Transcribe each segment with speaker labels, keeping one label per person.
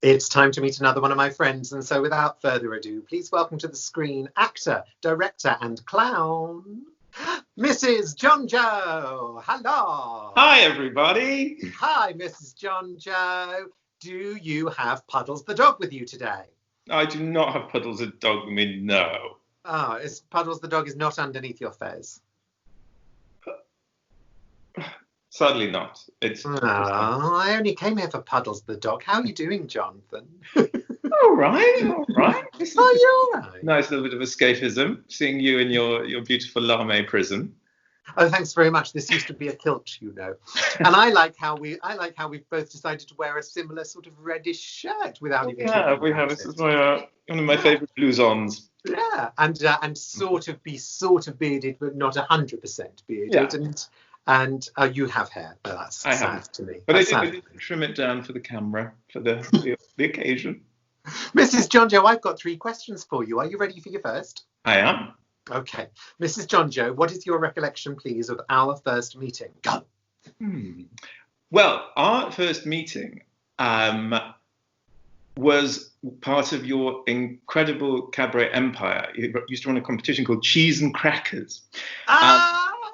Speaker 1: It's time to meet another one of my friends, and so without further ado, please welcome to the screen actor, director and clown, Mrs. JONJO. Hello.
Speaker 2: Hi, everybody.
Speaker 1: Hi, Mrs. JONJO. Do you have Puddles the dog with you today?
Speaker 2: I do not have Puddles the dog with me, no.
Speaker 1: Oh, Puddles the dog is not underneath your fez?
Speaker 2: Sadly not.
Speaker 1: I only came here for Puddles the dog. How are you doing, Jonathan?
Speaker 2: All right.
Speaker 1: Oh, you're all right.
Speaker 2: Nice little bit of escapism, seeing you in your beautiful lame prison.
Speaker 1: Oh, thanks very much. This used to be a kilt, you know. And I like how we've both decided to wear a similar sort of reddish shirt without even.
Speaker 2: Yeah, we have. This is one of my favourite blousons.
Speaker 1: Yeah, and sort of bearded, but not 100% bearded.
Speaker 2: Yeah.
Speaker 1: And you have hair. But that's sad to me.
Speaker 2: But I did trim it down for the camera for the occasion.
Speaker 1: Mrs. JONJO, I've got 3 questions for you. Are you ready for your first?
Speaker 2: I am.
Speaker 1: Okay. Mrs. JONJO, what is your recollection, please, of our first meeting? Go.
Speaker 2: Well, our first meeting was part of your incredible cabaret empire. You used to run a competition called Cheese and Crackers.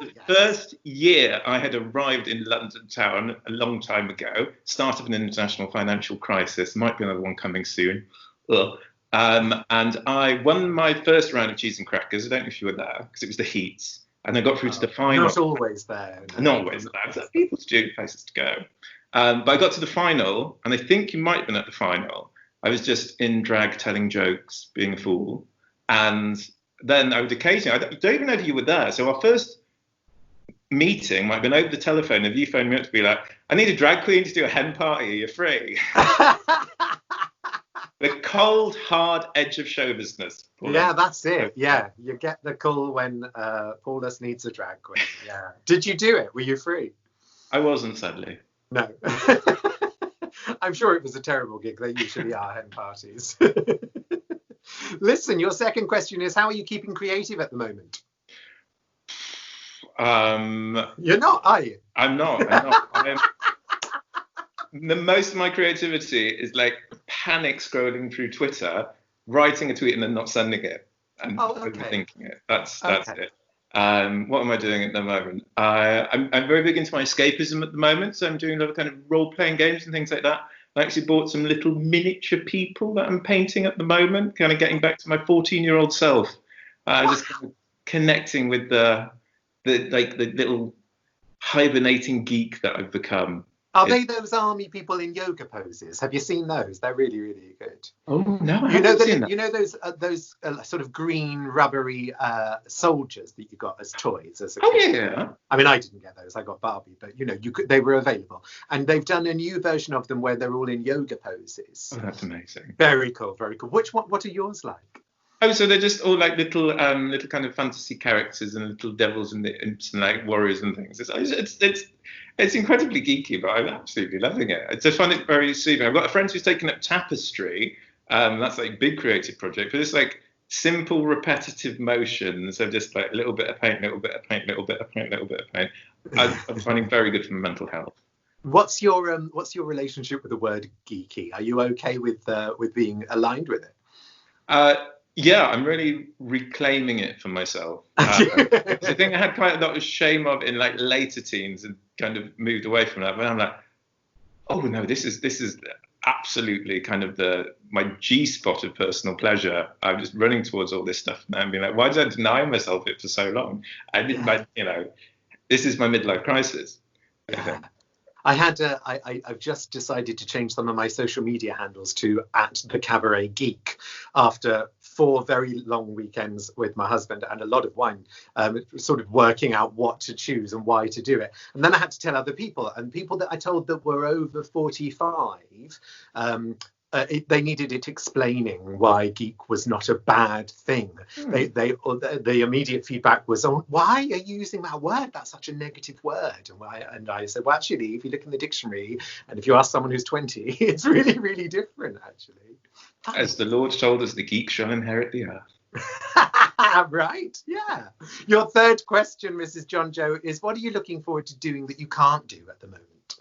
Speaker 2: The first year I had arrived in London town a long time ago, start of an international financial crisis, might be another one coming soon. And I won my first round of Cheese and Crackers. I don't know if you were there, because it was the heats. And I got through to the final.
Speaker 1: Not always there. No.
Speaker 2: Not always there. So people to do, places to go. But I got to the final, and I think you might have been at the final. I was just in drag telling jokes, being a fool. And then I would occasionally, I don't even know if you were there. So our first meeting might have been over the telephone, and you phoned me up to be like, I need a drag queen to do a hen party, are you free? The cold, hard edge of show business.
Speaker 1: Yeah, that's it. Yeah, you get the call when Paulus needs a drag queen. Yeah. Did you do it? Were you free?
Speaker 2: I wasn't, sadly.
Speaker 1: No. I'm sure it was a terrible gig. They usually are, hen parties. Listen, your second question is, how are you keeping creative at the moment?
Speaker 2: You're
Speaker 1: not, are you?
Speaker 2: I'm not. Most of my creativity is like panic scrolling through Twitter, writing a tweet and then not sending it and overthinking it. That's it. What am I doing at the moment? I'm very big into my escapism at the moment, so I'm doing a lot of kind of role-playing games and things like that. I actually bought some little miniature people that I'm painting at the moment, kind of getting back to my 14-year-old self, just kind of connecting with the little hibernating geek that I've become.
Speaker 1: Are they those army people in yoga poses? Have you seen those? They're really, really good.
Speaker 2: Oh no, I haven't seen that.
Speaker 1: You know those sort of green rubbery soldiers that you got as toys as a kid?
Speaker 2: Yeah.
Speaker 1: I mean, I didn't get those. I got Barbie, but they were available, and they've done a new version of them where they're all in yoga poses.
Speaker 2: Oh, that's amazing.
Speaker 1: Very cool, very cool. What are yours like?
Speaker 2: Oh, so they're just all like little kind of fantasy characters and little devils and imps and like warriors and things. It's incredibly geeky, but I'm absolutely loving it. I just find it very soothing. I've got a friend who's taken up tapestry. That's like a big creative project, but it's like simple, repetitive motions of just like a little bit of paint, little bit of paint, little bit of paint, little bit of paint. I'm finding very good for my mental health.
Speaker 1: What's your relationship with the word geeky? Are you okay with being aligned with it?
Speaker 2: Yeah, I'm really reclaiming it for myself. I think I had quite a lot of shame of in like later teens and kind of moved away from that. But I'm like, oh no, this is absolutely kind of my G spot of personal pleasure. I'm just running towards all this stuff now and being like, why did I deny myself it for so long? This is my midlife crisis.
Speaker 1: Yeah. I've just decided to change some of my social media handles to @the Cabaret Geek after 4 very long weekends with my husband and a lot of wine, sort of working out what to choose and why to do it. And then I had to tell other people, and people that I told that were over 45, they needed it explaining why geek was not a bad thing. The immediate feedback was, oh, why are you using that word? That's such a negative word. And I said, well, actually, if you look in the dictionary and if you ask someone who's 20, it's really, really different, actually.
Speaker 2: As the Lord told us, the geek shall inherit the earth.
Speaker 1: Right, yeah. Your third question, Mrs. JONJO, is what are you looking forward to doing that you can't do at the moment?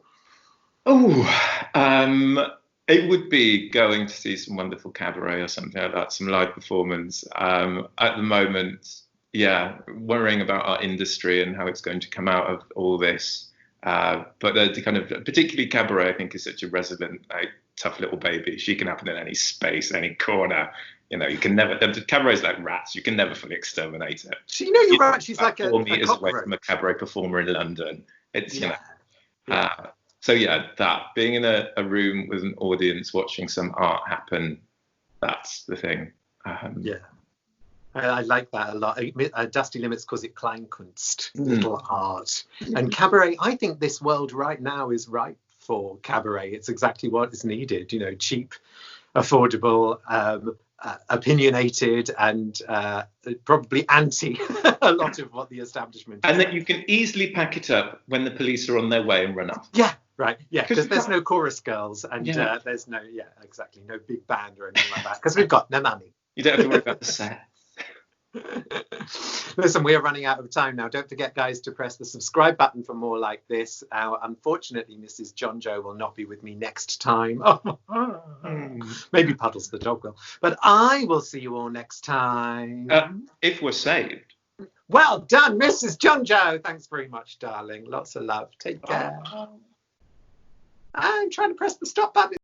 Speaker 2: It would be going to see some wonderful cabaret or something like that, some live performance. At the moment, yeah, worrying about our industry and how it's going to come out of all this. But the kind of, particularly cabaret, I think, is such a resilient, like, tough little baby. She can happen in any space, any corner. You know, you can never. Cabaret is like rats. You can never fully exterminate it.
Speaker 1: So, you know, you're right. She's like
Speaker 2: 4 meters away
Speaker 1: cockroach.
Speaker 2: from a cabaret performer in London. It's, you know.
Speaker 1: Yeah.
Speaker 2: So yeah, that being in a room with an audience watching some art happen, that's the thing.
Speaker 1: Yeah, I like that a lot. Dusty Limits calls it Kleinkunst, little art. And cabaret, I think this world right now is ripe for cabaret. It's exactly what is needed. You know, cheap, affordable, opinionated, and probably anti a lot of what the establishment is.
Speaker 2: And that you can easily pack it up when the police are on their way and run off.
Speaker 1: Yeah, right. Yeah, because there's no chorus girls and there's no, exactly, no big band or anything like that, because we've got no money.
Speaker 2: You don't have to worry about the set.
Speaker 1: Listen, we are running out of time now. Don't forget, guys, to press the subscribe button for more like this. Unfortunately, Mrs. Jonjo will not be with me next time. Maybe Puddles the dog will. But I will see you all next time.
Speaker 2: If we're saved.
Speaker 1: Well done, Mrs. Jonjo. Thanks very much, darling. Lots of love. Take care. I'm trying to press the stop button.